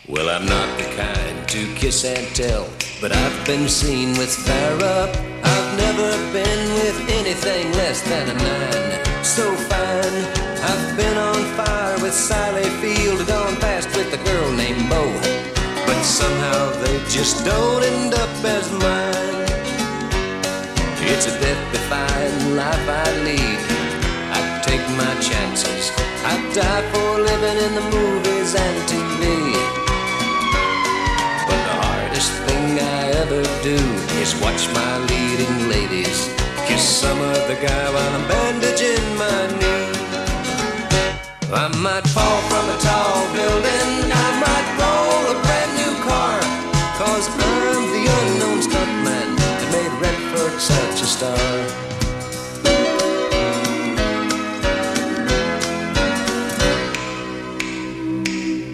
Well, I'm not the kind to kiss and tell, but I've been seen with fire up. I've never been with anything less than a 9. So fine, I've been on fire with Sally Field, gone past with a girl named Bo, but somehow they just don't end up as mine. It's a death-defying life I lead. I take my chances. I die for living in the movies and TV. But the hardest thing I ever do is watch my leading ladies kiss some other guy while I'm bandaging my knee. I might fall from a tall building, I might roll a brand new car, 'cause I'm the unknown stuntman that made Redford such a star.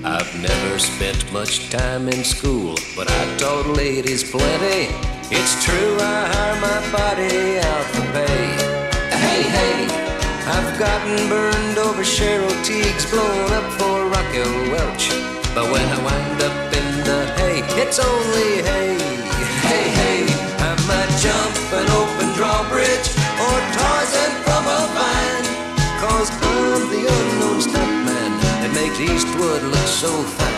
I've never spent much time in school, but I taught ladies plenty. It's true, I hire my body out for pay. Hey, hey, I've gotten burned over Cheryl Teagues, blown up for Raquel Welch. But when I wind up in the hay, it's only hay. Hey, hey, I might jump an open drawbridge or Tarzan from a vine, 'cause I'm the unknown stuntman that makes Eastwood look so fine.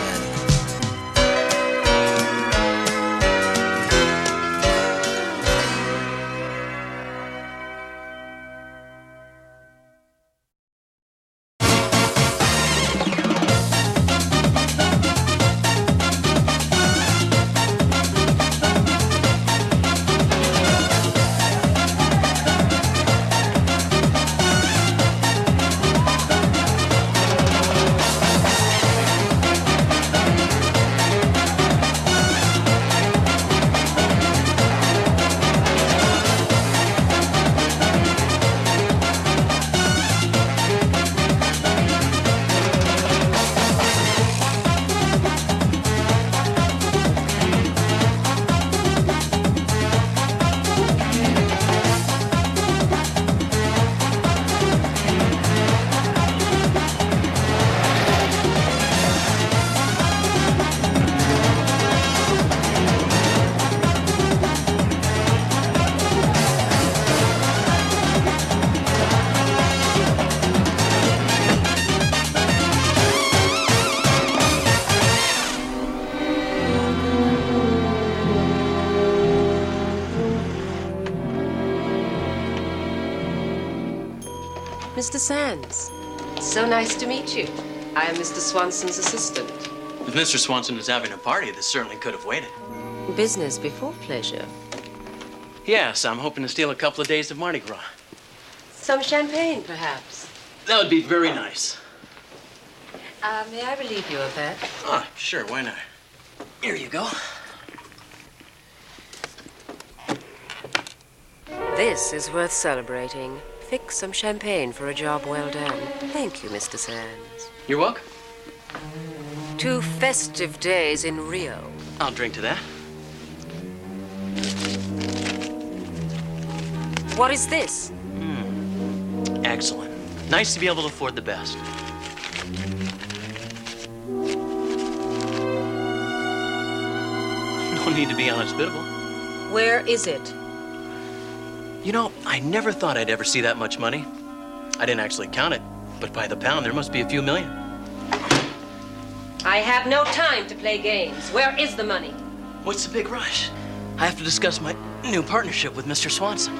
Mr. Sands, so nice to meet you. I am Mr. Swanson's assistant. If Mr. Swanson was having a party, this certainly could have waited. Business before pleasure. Yes, I'm hoping to steal a couple of days of Mardi Gras. Some champagne, perhaps. That would be very nice. May I relieve you of that? Ah, sure, why not? Here you go. This is worth celebrating. Fix some champagne for a job well done. Thank you, Mr. Sands. You're welcome. 2 festive days in Rio. I'll drink to that. What is this? Excellent. Nice to be able to afford the best. No need to be unhospitable. Where is it? You know, I never thought I'd ever see that much money. I didn't actually count it, but by the pound, there must be a few million. I have no time to play games. Where is the money? What's the big rush? I have to discuss my new partnership with Mr. Swanson.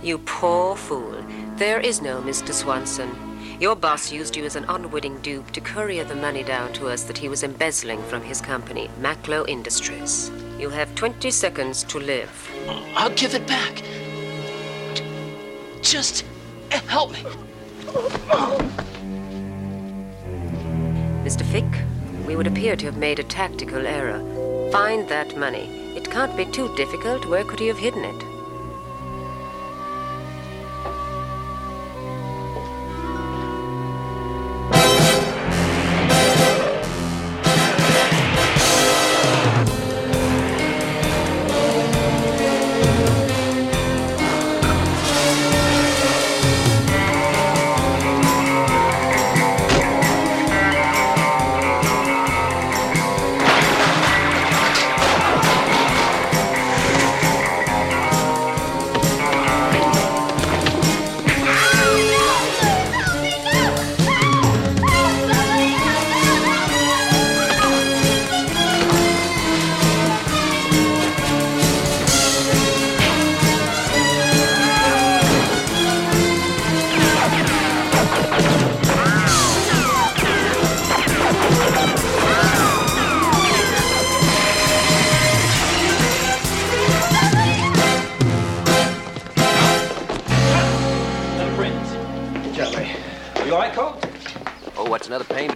You poor fool. There is no Mr. Swanson. Your boss used you as an unwitting dupe to courier the money down to us that he was embezzling from his company, Maclo Industries. You have 20 seconds to live. I'll give it back. Just help me. Mr. Fick, we would appear to have made a tactical error. Find that money. It can't be too difficult. Where could he have hidden it?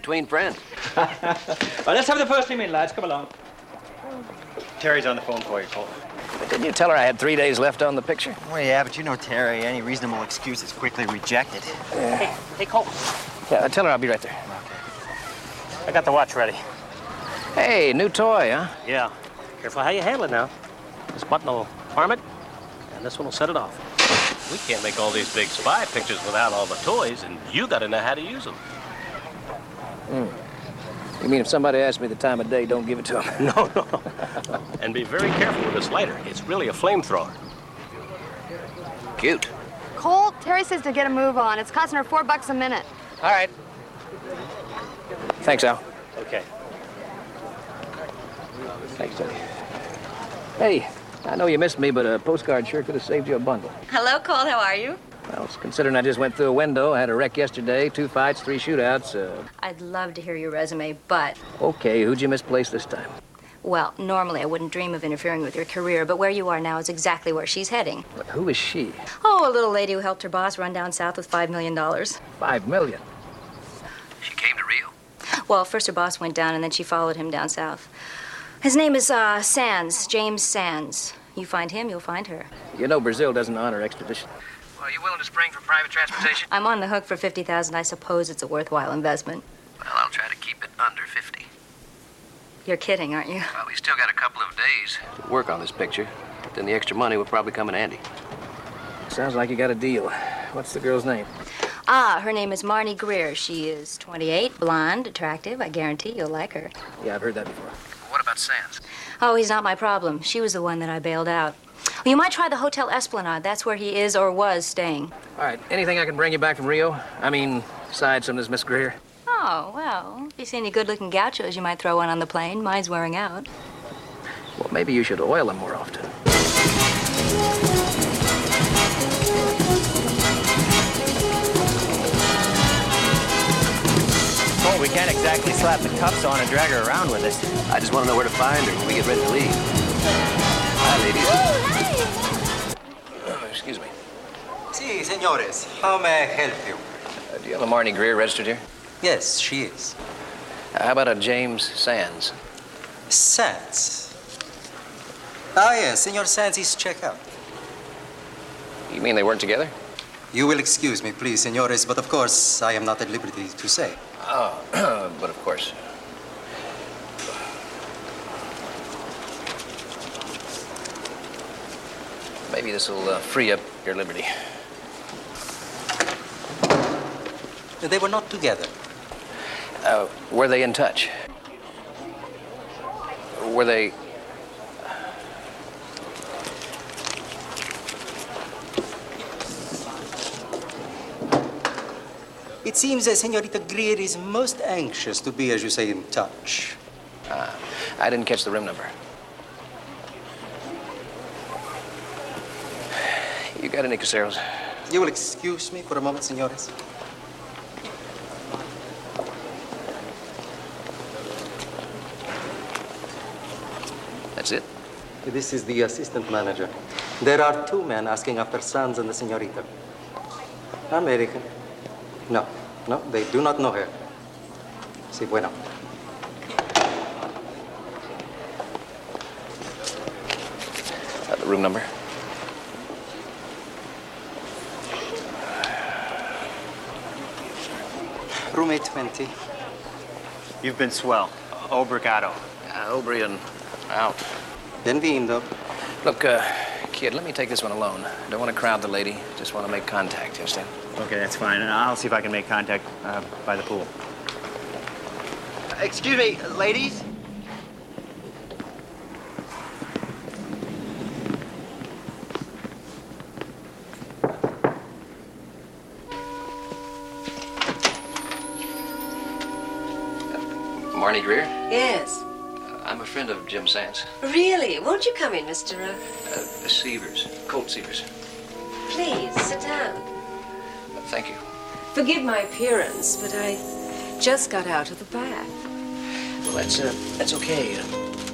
between friends. Well, let's have the first team in, lads. Come along. Terry's on the phone for you, Cole. But didn't you tell her I had 3 days left on the picture? Well, yeah, but you know Terry. Any reasonable excuse is quickly rejected. Hey, Cole. Yeah, tell her I'll be right there. I got the watch ready. Hey, new toy, huh? Yeah. Careful how you handle it now. This button will arm it, and this one will set it off. We can't make all these big spy pictures without all the toys, and you gotta know how to use them. You mean if somebody asks me the time of day, don't give it to them? No. And be very careful with this lighter. It's really a flamethrower. Cute. Cole, Terry says to get a move on. It's costing her $4 a minute. All right. Thanks, Al. Okay. Thanks, Teddy. Hey, I know you missed me, but a postcard sure could have saved you a bundle. Hello, Cole. How are you? Well, considering I just went through a window, I had a wreck yesterday, 2 fights, 3 shootouts. I'd love to hear your resume, but... Okay, who'd you misplace this time? Well, normally I wouldn't dream of interfering with your career, but where you are now is exactly where she's heading. But who is she? Oh, a little lady who helped her boss run down south with $5 million. $5 million? She came to Rio? Well, first her boss went down, and then she followed him down south. His name is Sands, James Sands. You find him, you'll find her. You know Brazil doesn't honor extradition. Well, are you willing to spring for private transportation? I'm on the hook for $50,000. I suppose it's a worthwhile investment. Well, I'll try to keep it under 50. You're kidding, aren't you? Well, we still got a couple of days. To work on this picture. Then the extra money will probably come in handy. Sounds like you got a deal. What's the girl's name? Her name is Marnie Greer. She is 28, blonde, attractive. I guarantee you'll like her. Yeah, I've heard that before. What about Sands? Oh, he's not my problem. She was the one that I bailed out. Well, you might try the Hotel Esplanade. That's where he is or was staying. All right, anything I can bring you back from Rio? I mean, aside from this Miss Greer? Oh, well, if you see any good-looking gauchos, you might throw one on the plane. Mine's wearing out. Well, maybe you should oil them more often. Oh, we can't exactly slap the cuffs on and drag her around with us. I just want to know where to find her when we get ready to leave. Hi, ladies. Excuse me. Si, señores. How may I help you? Do you have a Marnie Greer registered here? Yes, she is. How about a James Sands? Sands. Ah, yes, Senor Sands is checked out. You mean they weren't together? You will excuse me, please, senores, but of course, I am not at liberty to say. Oh, but of course. Maybe this will free up your liberty. They were not together. Were they in touch? Were they... It seems that Senorita Greer is most anxious to be, as you say, in touch. I didn't catch the room number. You got any caseros? You will excuse me for a moment, senores. That's it? This is the assistant manager. There are 2 men asking after Sands and the senorita. American. No, they do not know her. Si, bueno. The room number? Room 820. You've been swell. Obrigado. Aubrey and out. Benvindo. Look, kid, let me take this one alone. Don't want to crowd the lady. Just want to make contact, you understand? Okay, that's fine. And I'll see if I can make contact by the pool. Excuse me, ladies? Marnie Greer? Yes. I'm a friend of Jim Sands. Really? Won't you come in, Mr. Severs. Colt Severs. Please, sit down. Thank you. Forgive my appearance, but I just got out of the bath. Well, that's okay.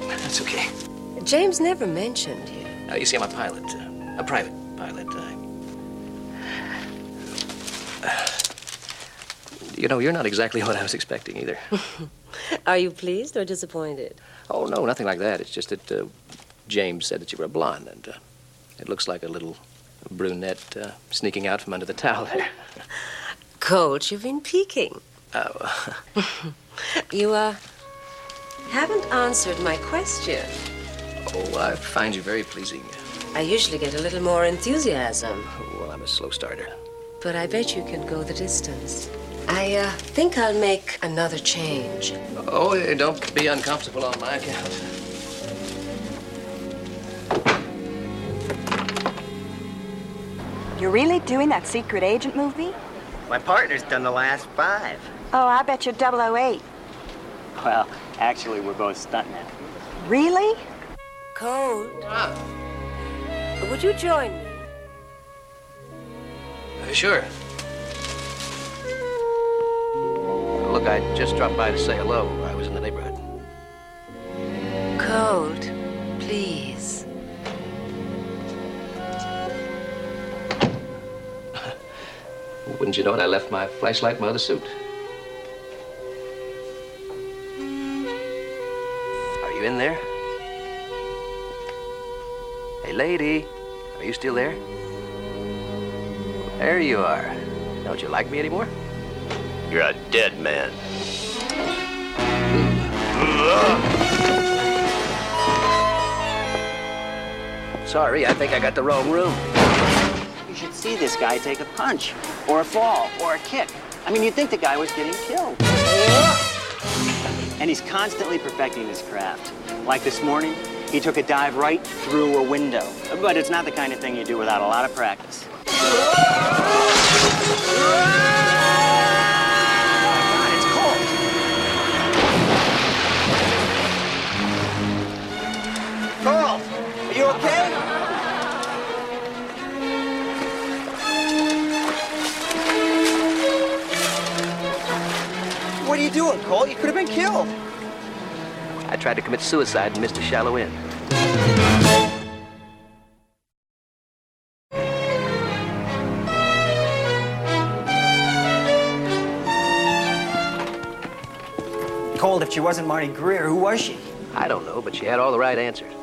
That's okay. James never mentioned you. You see, I'm a pilot. A private pilot. Do You know, you're not exactly what I was expecting either. Are you pleased or disappointed? Oh, no, nothing like that. It's just that James said that you were a blonde, and it looks like a little brunette sneaking out from under the towel there. Colt, you've been peeking. Oh. You, haven't answered my question. Oh, I find you very pleasing. I usually get a little more enthusiasm. Well, I'm a slow starter. But I bet you can go the distance. I think I'll make another change. Oh, don't be uncomfortable on my account. You're really doing that secret agent movie? My partner's done the last 5. Oh, I bet you're 008. Well, actually, we're both stuntmen. Really? Colt. Would you join me? Sure. Look, I just dropped by to say hello. I was in the neighborhood. Colt, please. Wouldn't you know it, I left my flashlight in my other suit. Are you in there? Hey, lady, are you still there? There you are. Don't you like me anymore? You're a dead man. Sorry, I think I got the wrong room. You should see this guy take a punch, or a fall, or a kick. I mean, you'd think the guy was getting killed. And he's constantly perfecting his craft. Like this morning, he took a dive right through a window. But it's not the kind of thing you do without a lot of practice. Carl, are you okay? What are you doing, Colt? You could have been killed. I tried to commit suicide and missed a shallow end. Colt, if she wasn't Marty Greer, who was she? I don't know, but she had all the right answers.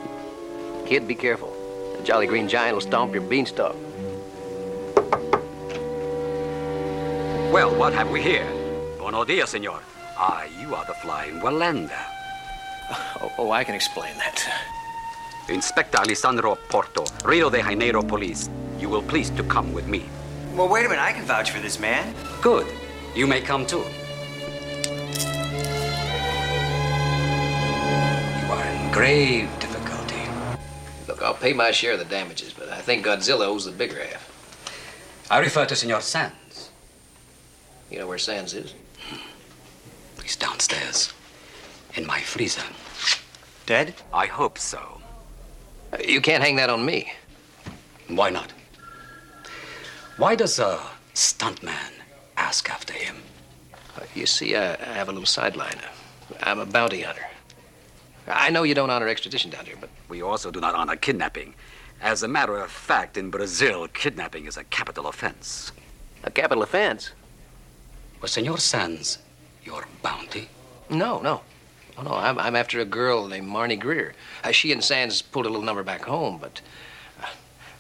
Kid, be careful. The Jolly Green Giant will stomp your beanstalk. Well, what have we here? Buenos dias, senor. Ah, you are the flying Walanda. Oh, I can explain that. Inspector Alessandro Porto, Rio de Janeiro Police. You will please to come with me. Well, wait a minute. I can vouch for this man. Good. You may come too. You are in grave difficulty. Look, I'll pay my share of the damages, but I think Godzilla owes the bigger half. I refer to Senor Sands. You know where Sands is? He's downstairs, in my freezer. Dead? I hope so. You can't hang that on me. Why not? Why does a stuntman ask after him? You see, I have a little sideline. I'm a bounty hunter. I know you don't honor extradition down here, but... We also do not honor kidnapping. As a matter of fact, in Brazil, kidnapping is a capital offense. A capital offense? Was Senor Sands your bounty? No. Oh, no, I'm after a girl named Marnie Greer. She and Sands pulled a little number back home, but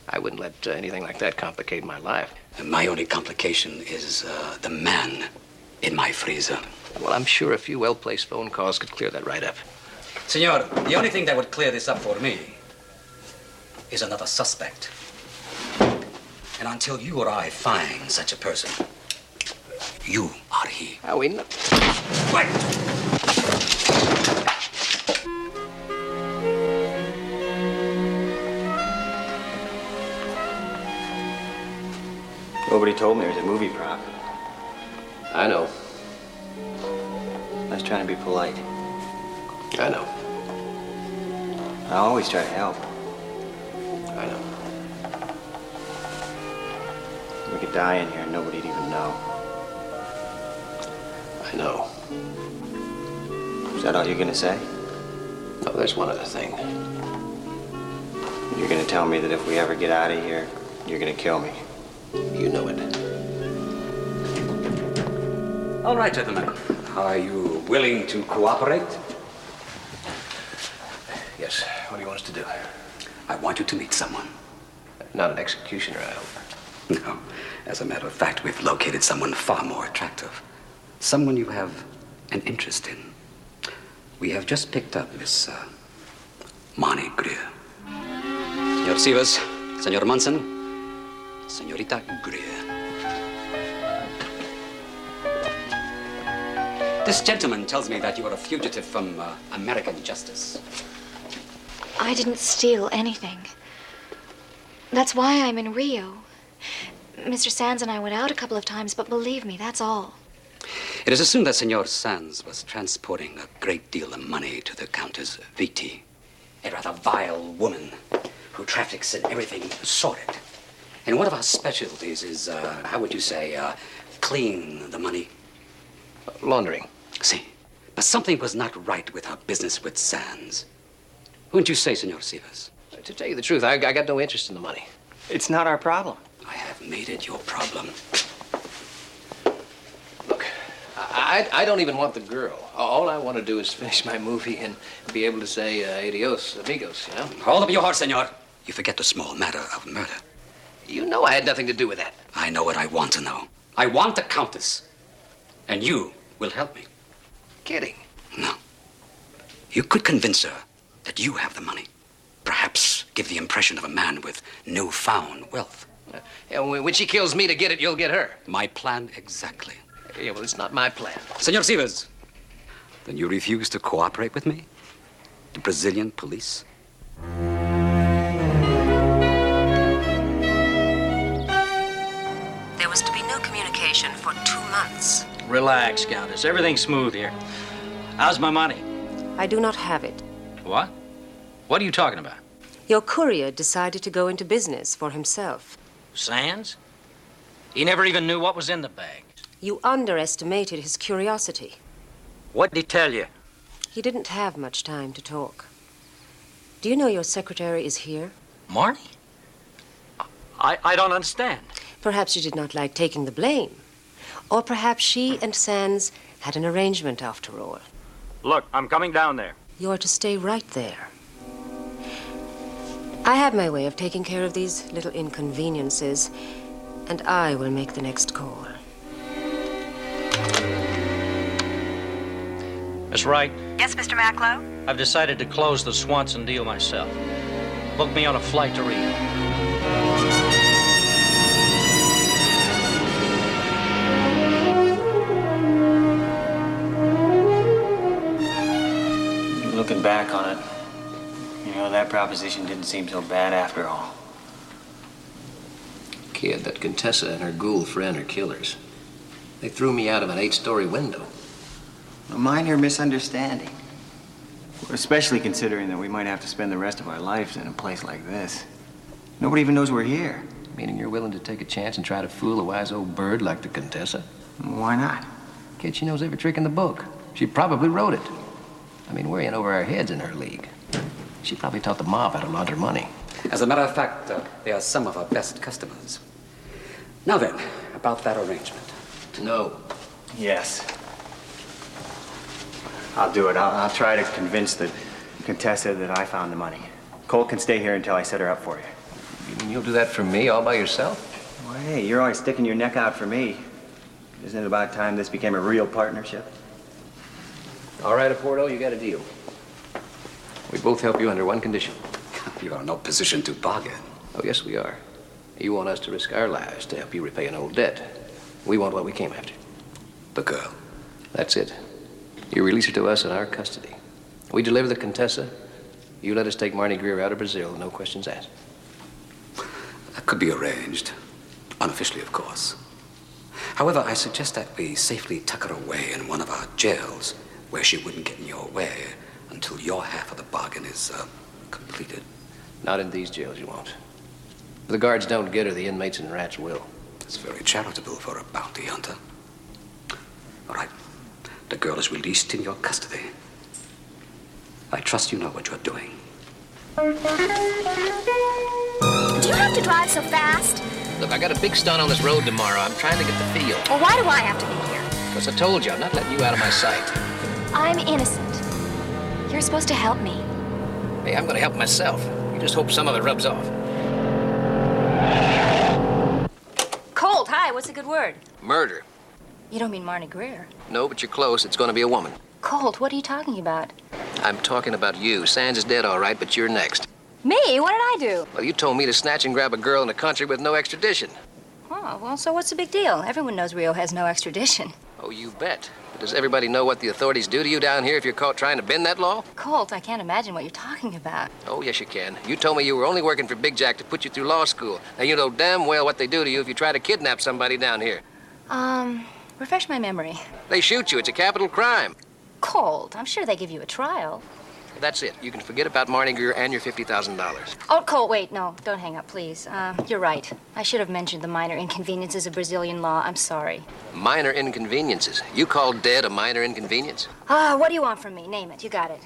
I wouldn't let anything like that complicate my life. My only complication is the man in my freezer. Well, I'm sure a few well-placed phone calls could clear that right up. Senor, the only thing that would clear this up for me is another suspect. And until you or I find such a person, you are he. How we know? Wait! Nobody told me it was a movie prop. I know. I was trying to be polite. I know. I always try to help. I know. We could die in here and nobody'd even know. I know. Is that all you're gonna say? No, there's one other thing. You're gonna tell me that if we ever get out of here, you're gonna kill me. You know it. All right, gentlemen. Are you willing to cooperate? Yes. What do you want us to do? I want you to meet someone. Not an executioner, I hope. No. As a matter of fact, we've located someone far more attractive. Someone you have an interest in. We have just picked up Miss Marnie Greer. Senor Sivers, Senor Munson, Senorita Greer. This gentleman tells me that you are a fugitive from American justice. I didn't steal anything. That's why I'm in Rio. Mr. Sands and I went out a couple of times, but believe me, that's all. It is assumed that Senor Sands was transporting a great deal of money to the Countess Viti, a rather vile woman who traffics in everything sordid. And one of our specialties is, how would you say, clean the money? Laundering. See, but something was not right with our business with Sands. Wouldn't you say, Senor Sivers? To tell you the truth, I got no interest in the money. It's not our problem. I have made it your problem. Look, I don't even want the girl. All I want to do is finish my movie and be able to say adios, amigos, you know? Hold up your horse, senor. You forget the small matter of murder. You know I had nothing to do with that. I know what I want to know. I want the Countess. And you will help me. Kidding. No. You could convince her that you have the money. Perhaps give the impression of a man with newfound wealth. And when she kills me to get it, you'll get her. My plan exactly. Yeah, well, it's not my plan. Senor Sivers, then you refuse to cooperate with me? The Brazilian police? There was to be no communication for 2 months. Relax, Countess. Everything's smooth here. How's my money? I do not have it. What? What are you talking about? Your courier decided to go into business for himself. Sands? He never even knew what was in the bag. You underestimated his curiosity. What did he tell you? He didn't have much time to talk. Do you know your secretary is here? Marnie? I don't understand. Perhaps you did not like taking the blame. Or perhaps she and Sands had an arrangement after all. Look, I'm coming down there. You're to stay right there. I have my way of taking care of these little inconveniences, and I will make the next call. Miss Wright? Yes, Mr. Macklow? I've decided to close the Swanson deal myself. Book me on a flight to Rio. Looking back on it, you know, that proposition didn't seem so bad after all. Kid, that Contessa and her ghoul friend are killers. They threw me out of an 8-story window. A minor misunderstanding. Especially considering that we might have to spend the rest of our lives in a place like this. Nobody even knows we're here. Meaning you're willing to take a chance and try to fool a wise old bird like the Contessa? Why not? Kid, she knows every trick in the book. She probably wrote it. I mean, we're in over our heads in her league. She probably taught the mob how to launder money. As a matter of fact, they are some of our best customers. Now then, about that arrangement. No. Yes. I'll do it. I'll try to convince the Contessa that I found the money. Colt can stay here until I set her up for you. You mean you'll do that for me all by yourself? Well, hey, you're always sticking your neck out for me. Isn't it about time this became a real partnership? All right, Oporto, you got a deal. We both help you under one condition. You are in no position to bargain. Oh, yes, we are. You want us to risk our lives to help you repay an old debt. We want what we came after. The girl. That's it. You release her to us in our custody. We deliver the Contessa. You let us take Marnie Greer out of Brazil, no questions asked. That could be arranged. Unofficially, of course. However, I suggest that we safely tuck her away in one of our jails where she wouldn't get in your way until your half of the bargain is completed. Not in these jails, you won't. If the guards don't get her, the inmates and rats will. It's very charitable for a bounty hunter. All right. The girl is released in your custody. I trust you know what you're doing. Do you have to drive so fast? Look, I got a big stunt on this road tomorrow. I'm trying to get the feel. Well, why do I have to be here? Because I told you, I'm not letting you out of my sight. I'm innocent. You're supposed to help me. Hey, I'm going to help myself. You just hope some of it rubs off. Colt, hi, what's a good word? Murder. You don't mean Marnie Greer. No, but you're close. It's going to be a woman. Colt, what are you talking about? I'm talking about you. Sands is dead, all right, but you're next. Me? What did I do? Well, you told me to snatch and grab a girl in the country with no extradition. Oh, well, so what's the big deal? Everyone knows Rio has no extradition. Oh, you bet. But does everybody know what the authorities do to you down here if you're caught trying to bend that law? Colt, I can't imagine what you're talking about. Oh, yes, you can. You told me you were only working for Big Jack to put you through law school. Now, you know damn well what they do to you if you try to kidnap somebody down here. Refresh my memory. They shoot you. It's a capital crime. Colt, I'm sure they give you a trial. That's it. You can forget about Marnie Greer and your $50,000. Oh, Colt, wait, no, don't hang up, please. You're right. I should have mentioned the minor inconveniences of Brazilian law. I'm sorry. Minor inconveniences? You call dead a minor inconvenience? What do you want from me? Name it. You got it.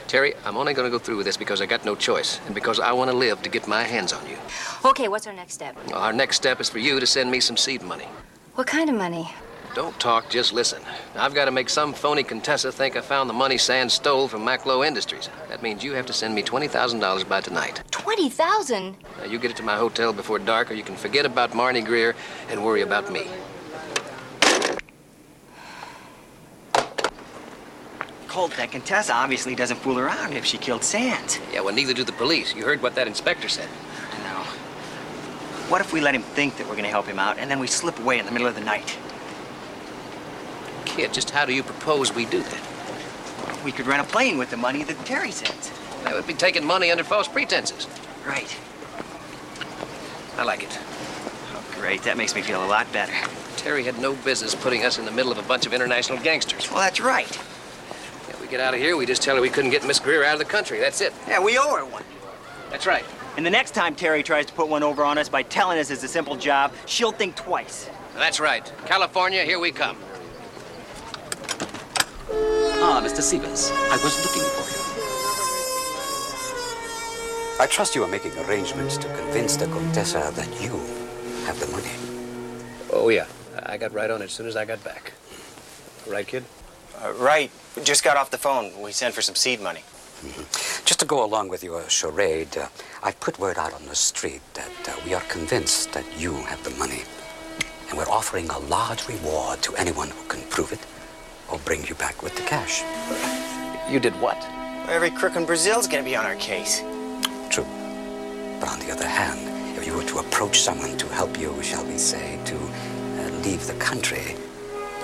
Terry, I'm only going to go through with this because I got no choice, and because I want to live to get my hands on you. Okay, what's our next step? Our next step is for you to send me some seed money. What kind of money? Don't talk, just listen. I've got to make some phony Contessa think I found the money Sands stole from Maclo Industries. That means you have to send me $20,000 by tonight. $20,000? Now, you get it to my hotel before dark, or you can forget about Marnie Greer and worry about me. Colt, that Contessa obviously doesn't fool around if she killed Sands. Yeah, well, neither do the police. You heard what that inspector said. No. What if we let him think that we're going to help him out, and then we slip away in the middle of the night? Kid, just how do you propose we do that? We could rent a plane with the money that Terry sends. That would be taking money under false pretenses. Right. I like it. Oh, great. That makes me feel a lot better. Terry had no business putting us in the middle of a bunch of international gangsters. Well, that's right. If we get out of here, we just tell her we couldn't get Miss Greer out of the country. That's it. Yeah, we owe her one. That's right. And the next time Terry tries to put one over on us by telling us it's a simple job, she'll think twice. That's right. California, here we come. Ah, Mr. Sievers, I was looking for you. I trust you are making arrangements to convince the Contessa that you have the money. Oh, yeah. I got right on it as soon as I got back. Right, kid? Right. We just got off the phone. We sent for some seed money. Mm-hmm. Just to go along with your charade, I've put word out on the street that we are convinced that you have the money. And we're offering a large reward to anyone who can prove it or bring you back with the cash. You did what? Every crook in Brazil's gonna be on our case. True. But on the other hand, if you were to approach someone to help you, shall we say, to leave the country,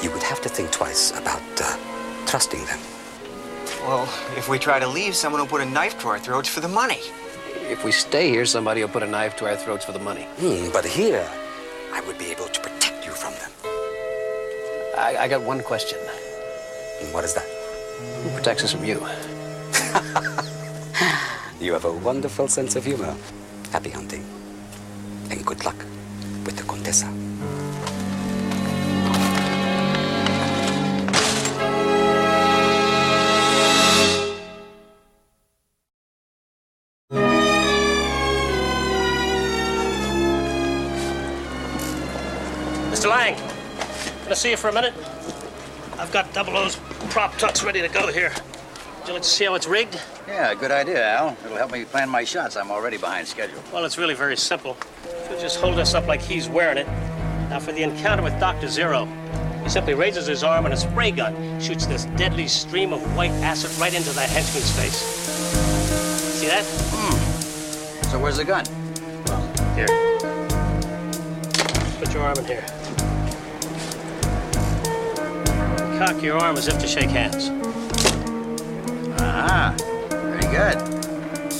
you would have to think twice about trusting them. Well, if we try to leave, someone will put a knife to our throats for the money. If we stay here, somebody will put a knife to our throats for the money. But here, I would be able to protect you from them. I got one question. What is that? Who protects us from you? You have a wonderful sense of humor. Happy hunting. And good luck with the Contessa. Mr. Lang, can I see you for a minute? I've got double O's prop tucks ready to go here. Would you like to see how it's rigged? Yeah, good idea, Al. It'll help me plan my shots. I'm already behind schedule. Well, it's really very simple. You'll just hold us up like he's wearing it. Now, for the encounter with Dr. Zero, he simply raises his arm and a spray gun shoots this deadly stream of white acid right into that henchman's face. See that? So where's the gun? Here. Put your arm in here. Cock your arm as if to shake hands. Ah, very good.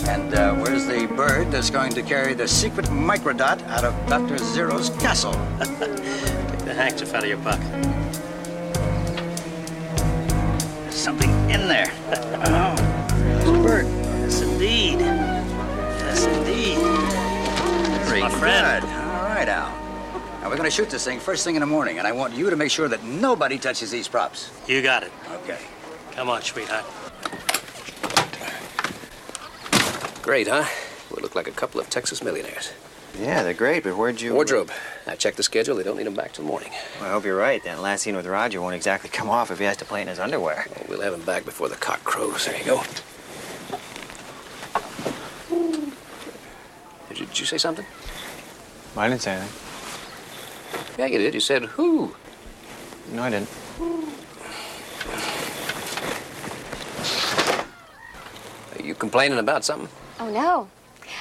And where's the bird that's going to carry the secret microdot out of Dr. Zero's castle? Take the handkerchief out of your pocket. There's something in there. Oh, there's a bird. Yes, indeed. Yes, indeed. Very my friend. good. All right, Al. Now, we're going to shoot this thing first thing in the morning, and I want you to make sure that nobody touches these props. You got it. Okay. Come on, sweetheart. Great, huh? We look like a couple of Texas millionaires. Yeah, they're great, but where'd you... Wardrobe. I checked the schedule. They don't need them back till morning. Well, I hope you're right. That last scene with Roger won't exactly come off if he has to play in his underwear. Well, we'll have him back before the cock crows. There you go. Did you say something? I didn't say anything. Yeah, you did. You said who? No, I didn't. Are you complaining about something? Oh, no.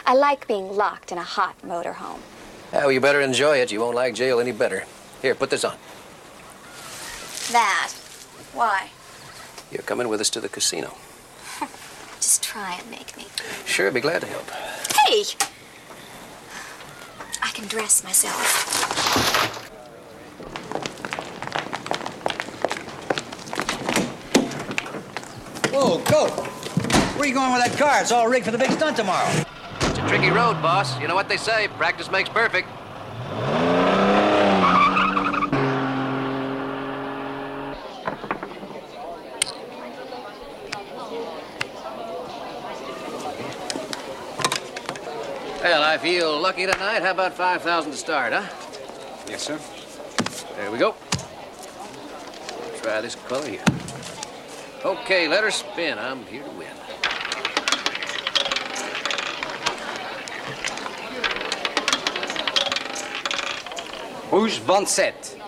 I like being locked in a hot motorhome. Well, you better enjoy it. You won't like jail any better. Here, put this on. That? Why? You're coming with us to the casino. Just try and make me. Sure, be glad to help. Hey! I can dress myself. Whoa, go! Where are you going with that car? It's all rigged for the big stunt tomorrow. It's a tricky road, boss. You know what they say, practice makes perfect. Well, I feel lucky tonight. How about 5,000 to start, huh? Yes, sir. There we go. Try this color here. Okay, let her spin. I'm here to win. Rouge 27.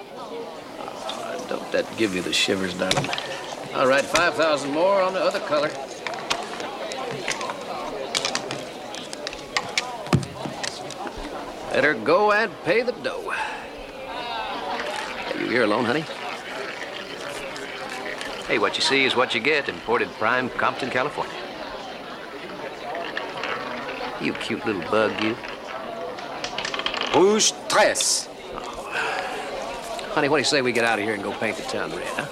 Don't that give you the shivers, darling? All right, 5,000 more on the other color. Let her go and pay the dough. Are you here alone, honey? Hey, what you see is what you get. Imported prime, Compton, California. You cute little bug, you. Rouge 13. Honey, what do you say we get out of here and go paint the town red, huh?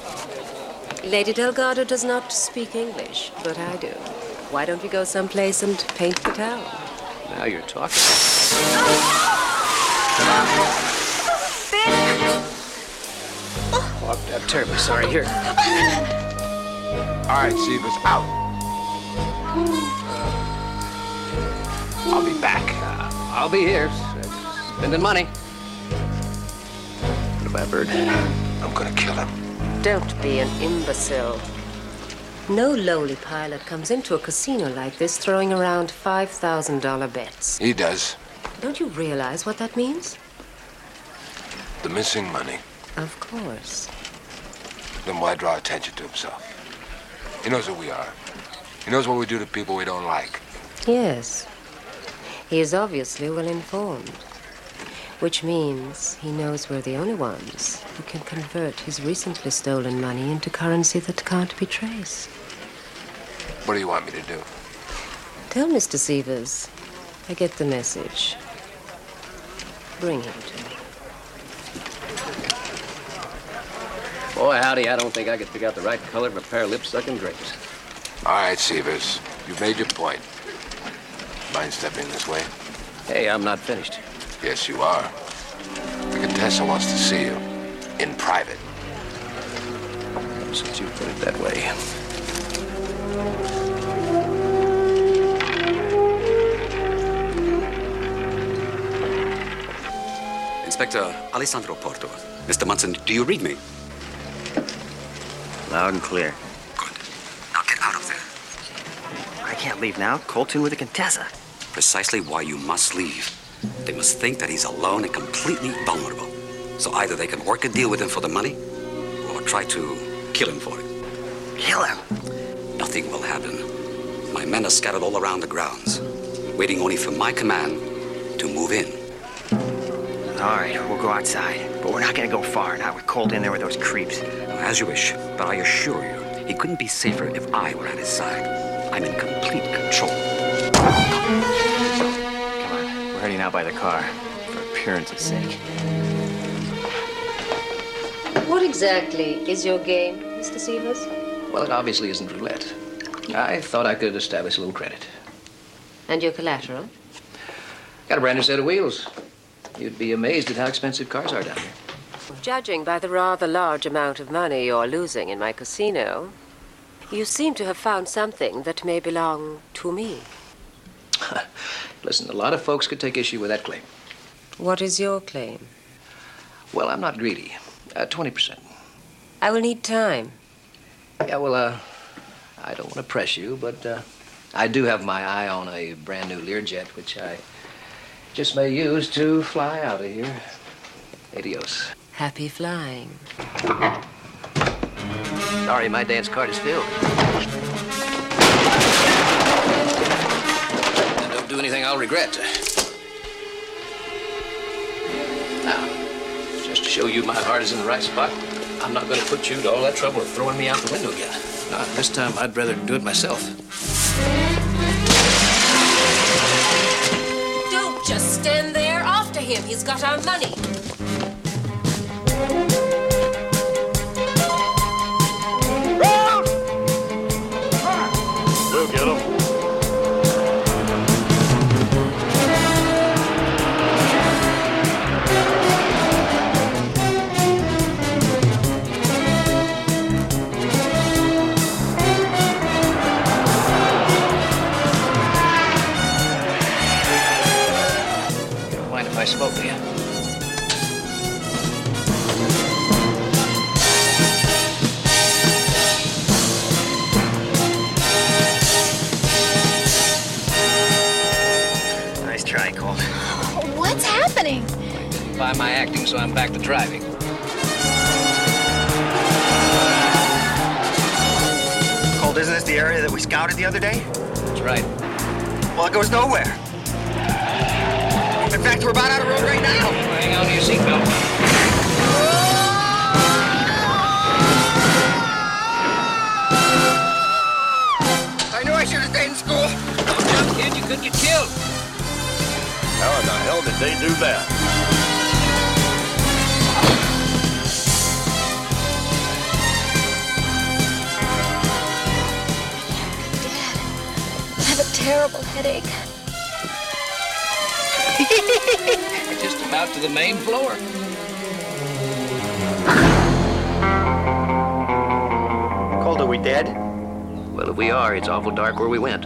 Lady Delgado does not speak English, but I do. Why don't we go someplace and paint the town? Now you're talking. Oh, I'm terribly sorry. Here. All right, Seavers, out. I'll be back. I'll be here. Spending money. What about Bird? I'm gonna kill him. Don't be an imbecile. No lowly pilot comes into a casino like this throwing around $5,000 bets. He does. Don't you realize what that means? The missing money. Of course. Then why draw attention to himself? He knows who we are. He knows what we do to people we don't like. Yes. He is obviously well informed. Which means he knows we're the only ones who can convert his recently stolen money into currency that can't be traced. What do you want me to do? Tell Mr. Seavers I get the message. Bring him to me. Boy, howdy, I don't think I could pick out the right color of a pair of lip-sucking grapes. All right, Seavers. You've made your point. Mind stepping this way? Hey, I'm not finished. Yes, you are. The Contessa wants to see you. In private. Since you put it that way. Inspector Alessandro Porto. Mr. Munson, do you read me? Loud and clear. Good. Now get out of there. I can't leave now. Colton with the Contessa. Precisely why you must leave. They must think that he's alone and completely vulnerable. So either they can work a deal with him for the money, or try to kill him for it. Kill him? Nothing will happen. My men are scattered all around the grounds, waiting only for my command to move in. All right, we'll go outside. But we're not gonna go far, not with Colt in there with those creeps. As you wish, but I assure you, he couldn't be safer if I were at his side. I'm in complete control. We're heading out by the car, for appearance's sake. What exactly is your game, Mr. Seavers? Well, it obviously isn't roulette. I thought I could establish a little credit. And your collateral? Got a brand new set of wheels. You'd be amazed at how expensive cars are down here. Judging by the rather large amount of money you're losing in my casino, you seem to have found something that may belong to me. Listen, a lot of folks could take issue with that claim. What is your claim? Well, I'm not greedy. 20%. I will need time. Yeah, well, I don't want to press you, but I do have my eye on a brand new Learjet, which I just may use to fly out of here. Adios. Happy flying. Sorry, my dance card is filled. And don't do anything I'll regret. Now, just to show you my heart is in the right spot, I'm not going to put you to all that trouble of throwing me out the window again. No, this time I'd rather do it myself. Don't just stand there. After him. He's got our money. We'll get him. I spoke to you. Nice try, Colt. What's happening? By my acting, so I'm back to driving. Colt, isn't this the area that we scouted the other day? That's right. Well, it goes nowhere. In fact, we're about out of road right now. Hang on to your seatbelt. I knew I should have stayed in school. Don't jump, kid. You could get killed. How in the hell did they do that? I have a terrible headache. Just about to the main floor. Colt, are we dead? Well, if we are, it's awful dark where we went.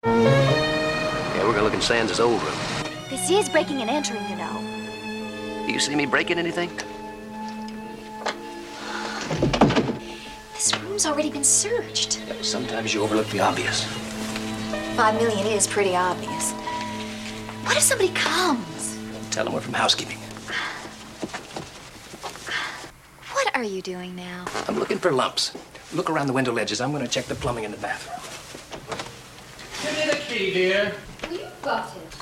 Yeah, we're gonna look in Sands' old room. This is breaking and entering, you know. Do you see me breaking anything? This room's already been searched. Yeah, sometimes you overlook the obvious. 5 million is pretty obvious. What if somebody comes? Tell them we're from housekeeping. What are you doing now? I'm looking for lumps. Look around the window ledges. I'm gonna check the plumbing in the bathroom. Give me the key, dear. You got it.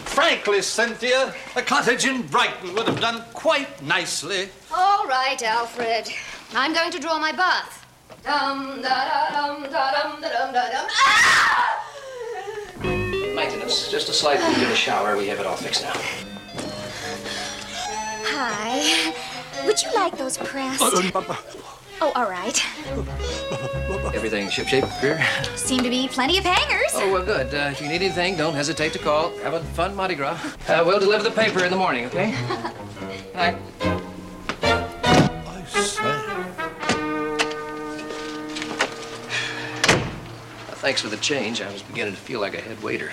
Frankly, Cynthia, a cottage in Brighton would have done quite nicely. All right, Alfred. I'm going to draw my bath. Maintenance. Just a slight leak in the shower. We have it all fixed now. Hi. Would you like those pressed? Oh, all right. Everything shipshape here? Seem to be plenty of hangers. Oh, well, good. If you need anything, don't hesitate to call. Have a fun Mardi Gras. We'll deliver the paper in the morning, okay? Good night. I say. Thanks for the change. I was beginning to feel like a head waiter.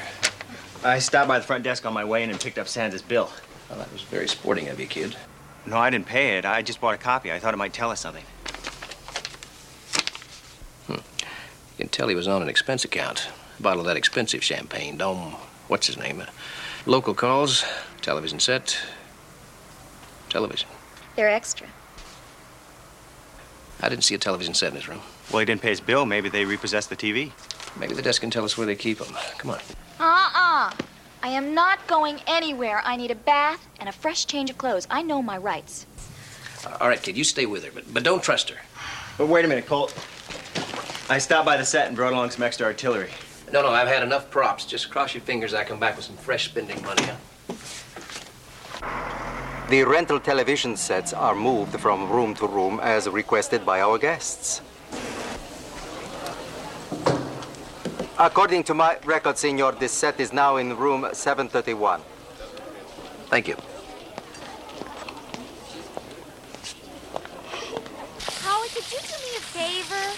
I stopped by the front desk on my way in and picked up Sands' bill. Well, that was very sporting of you, kid. No, I didn't pay it. I just bought a copy. I thought it might tell us something. You can tell he was on an expense account. A bottle of that expensive champagne. Dome, what's his name? Local calls, television set, television. They're extra. I didn't see a television set in his room. Well, he didn't pay his bill. Maybe they repossessed the TV. Maybe the desk can tell us where they keep them. Come on. I am not going anywhere. I need a bath and a fresh change of clothes. I know my rights. All right, kid, you stay with her, but don't trust her. But wait a minute, Colt. I stopped by the set and brought along some extra artillery. No, I've had enough props. Just cross your fingers I come back with some fresh spending money, huh? The rental television sets are moved from room to room as requested by our guests. According to my record, senor, this set is now in room 731. Thank you. Howard, could you do me a favor?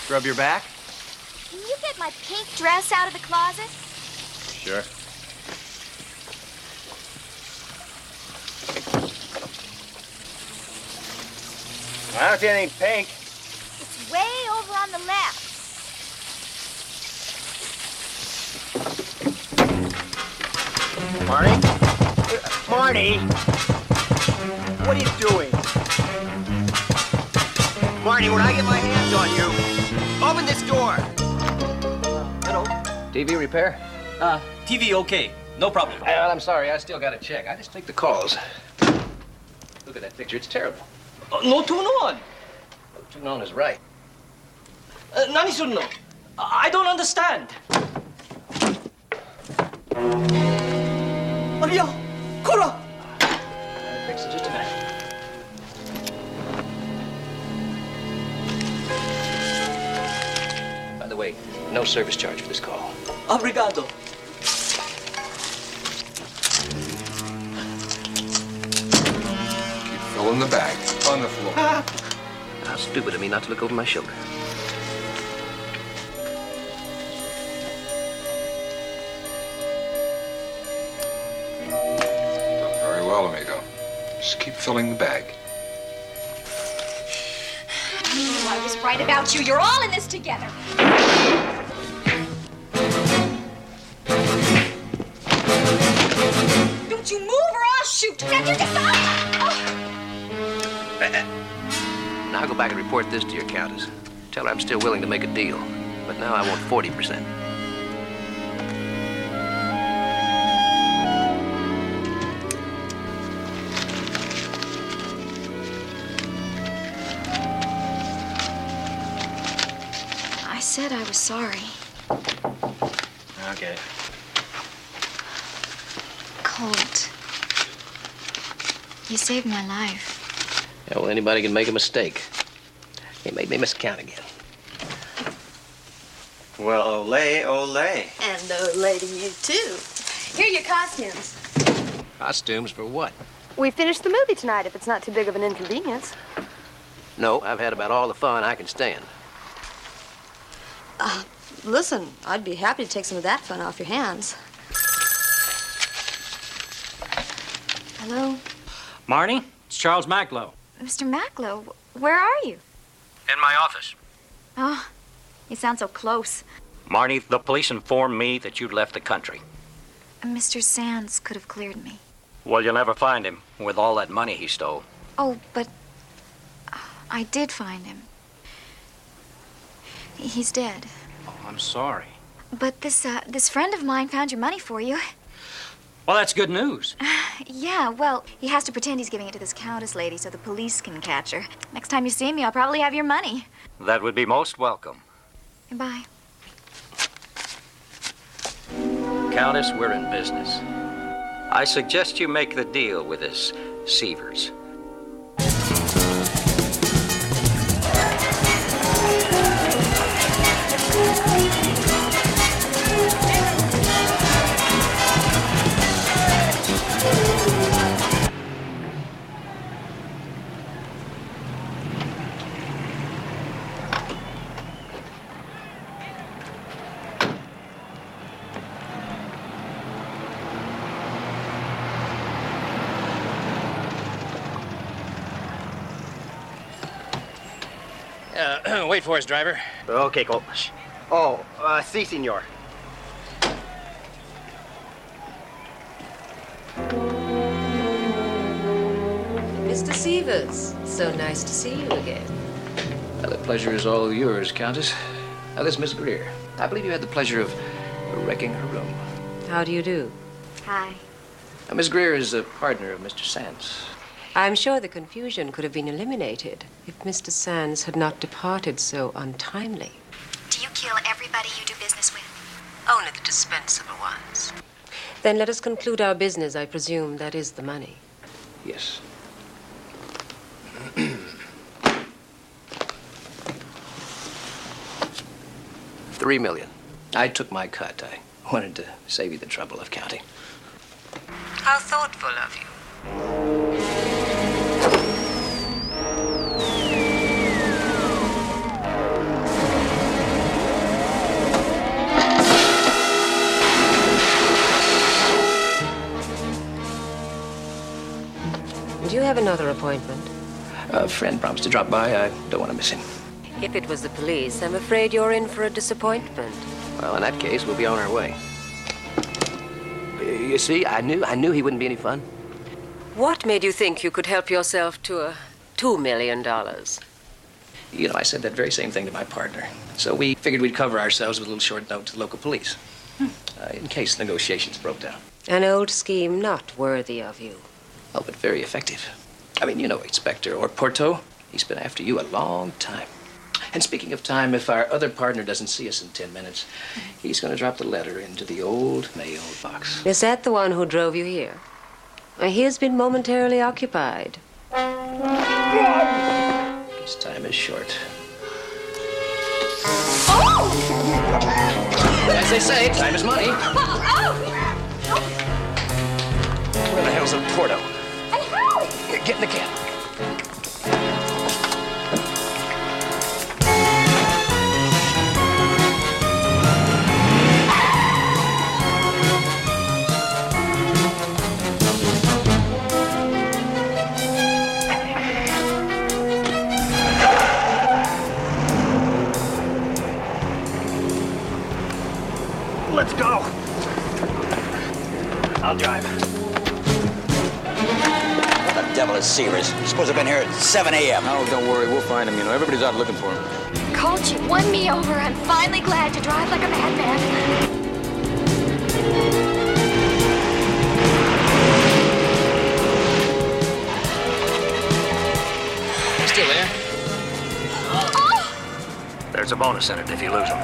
Rub your back? Can you get my pink dress out of the closet? Sure. I don't see anything pink. It's way over on the left. Marty? Marty! What are you doing? Marty, when I get my hands on you, open this door. Hello. TV repair? TV okay. No problem. Well, I'm sorry. I still got to check. I just take the calls. Look at that picture. It's terrible. No tune on. No tune on is right. Nani sunno? I don't understand. Aria, Kora. Fix it just a minute. By the way, no service charge for this call. Obrigado. Keep filling the bag on the floor. How stupid of me not to look over my shoulder. Very well, amigo. Just keep filling the bag. I was right about you. You're all in this together. Don't you move or I'll shoot. Now you just... Now I'll go back and report this to your countess. Tell her I'm still willing to make a deal. But now I want 40%. I said I was sorry. Okay. Colt. You saved my life. Yeah, well, anybody can make a mistake. He made me miscount again. Well, ole, ole. And lady, you too. Here are your costumes. Costumes for what? We finished the movie tonight, if it's not too big of an inconvenience. No, I've had about all the fun I can stand. Listen, I'd be happy to take some of that fun off your hands. Hello? Marnie, it's Charles Macklow. Mr. Macklow, where are you? In my office. Oh, you sound so close. Marnie, the police informed me that you'd left the country. Mr. Sands could have cleared me. Well, you'll never find him with all that money he stole. Oh, but I did find him. He's dead. Oh, I'm sorry. But this friend of mine found your money for you. Well, that's good news. Yeah, well, he has to pretend he's giving it to this countess lady so the police can catch her. Next time you see me, I'll probably have your money. That would be most welcome. Goodbye. Countess, we're in business. I suggest you make the deal with this Sievers. Wait for us, driver. Okay, Colt. Oh, si, senor. Mr. Sievers, so nice to see you again. Well, the pleasure is all yours, Countess. Now, this Miss Greer. I believe you had the pleasure of wrecking her room. How do you do? Hi. Now, Miss Greer is a partner of Mr. Sands. I'm sure the confusion could have been eliminated if Mr. Sands had not departed so untimely. Do you kill everybody you do business with? Only the dispensable ones. Then let us conclude our business. I presume that is the money. Yes. $3 million. I took my cut. I wanted to save you the trouble of counting. How thoughtful of you. Do you have another appointment? A friend promised to drop by. I don't want to miss him. If it was the police, I'm afraid you're in for a disappointment. Well, in that case, we'll be on our way. You see, I knew he wouldn't be any fun. What made you think you could help yourself to a $2 million? You know, I said that very same thing to my partner. So we figured we'd cover ourselves with a little short note to the local police. In case negotiations broke down. An old scheme not worthy of you. Oh, but very effective. I mean, you know Inspector Porto. He's been after you a long time. And speaking of time, if our other partner doesn't see us in 10 minutes, he's going to drop the letter into the old mail box. Is that the one who drove you here? He has been momentarily occupied. His time is short. Oh! As they say, time is money. Where the hell's El Porto? Get in the cab. Let's go. I'll drive. What the devil is Sears? He's supposed to have been here at 7 a.m. Oh, don't worry. We'll find him. You know, everybody's out looking for him. Colt, you won me over. I'm finally glad to drive like a madman. Still there? Oh! There's a bonus in it if you lose him.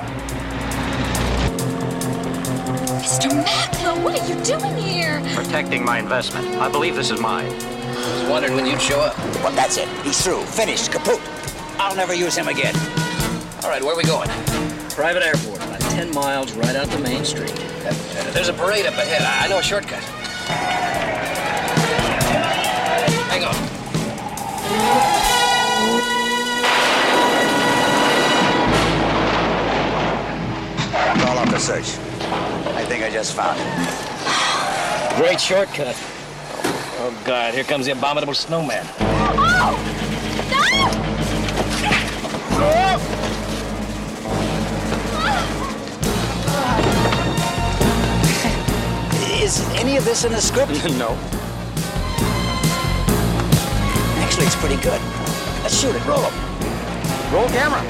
Mr. Macklow, what are you doing here? Protecting my investment. I believe this is mine. I was wondering when you'd show up. Well, that's it. He's through. Finished. Kaput. I'll never use him again. All right, where are we going? Private airport, about 10 miles right out the main street. There's a parade up ahead. I know a shortcut. Hang on. Call off the search. I think I just found it. Great shortcut. Oh, God, here comes the abominable snowman. Oh! Is any of this in the script? No. Actually, it's pretty good. Let's shoot it. Roll him. Roll camera.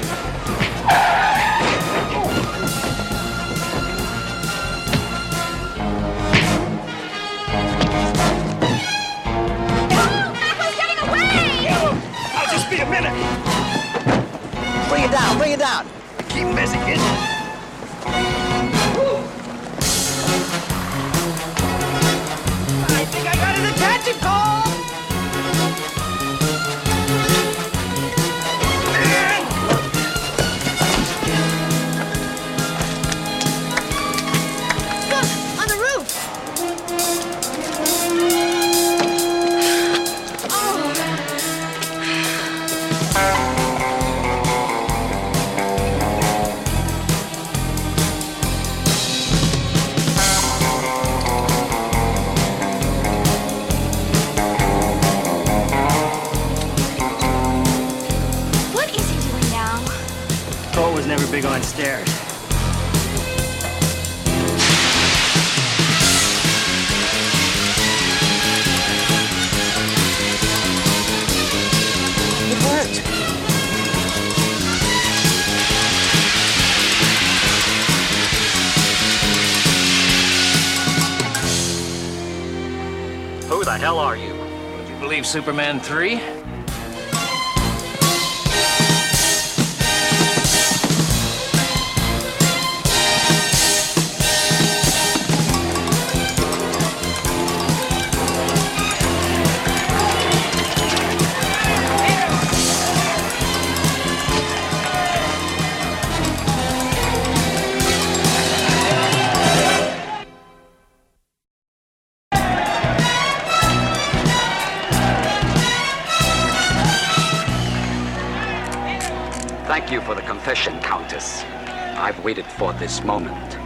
I'll just be a minute. Bring it down. Bring it down. Keep busy, kid. I think I got his attention, Cole. Look, on the roof. What is he doing now? Cole was never big on stairs. It worked. Who the hell are you? Would you believe Superman 3? Thank you for the confession, Countess. I've waited for this moment.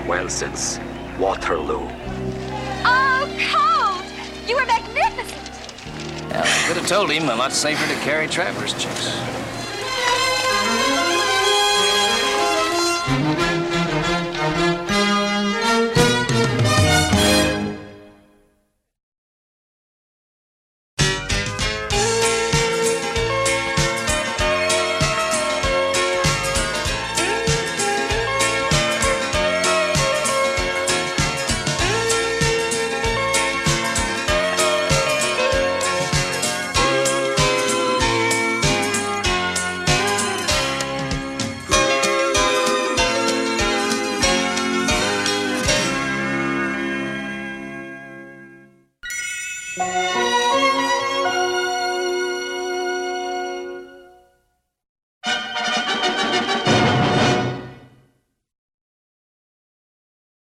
Well, since Waterloo. Oh, Colt! You were magnificent! Well, I could have told him a lot safer to carry traveler's checks.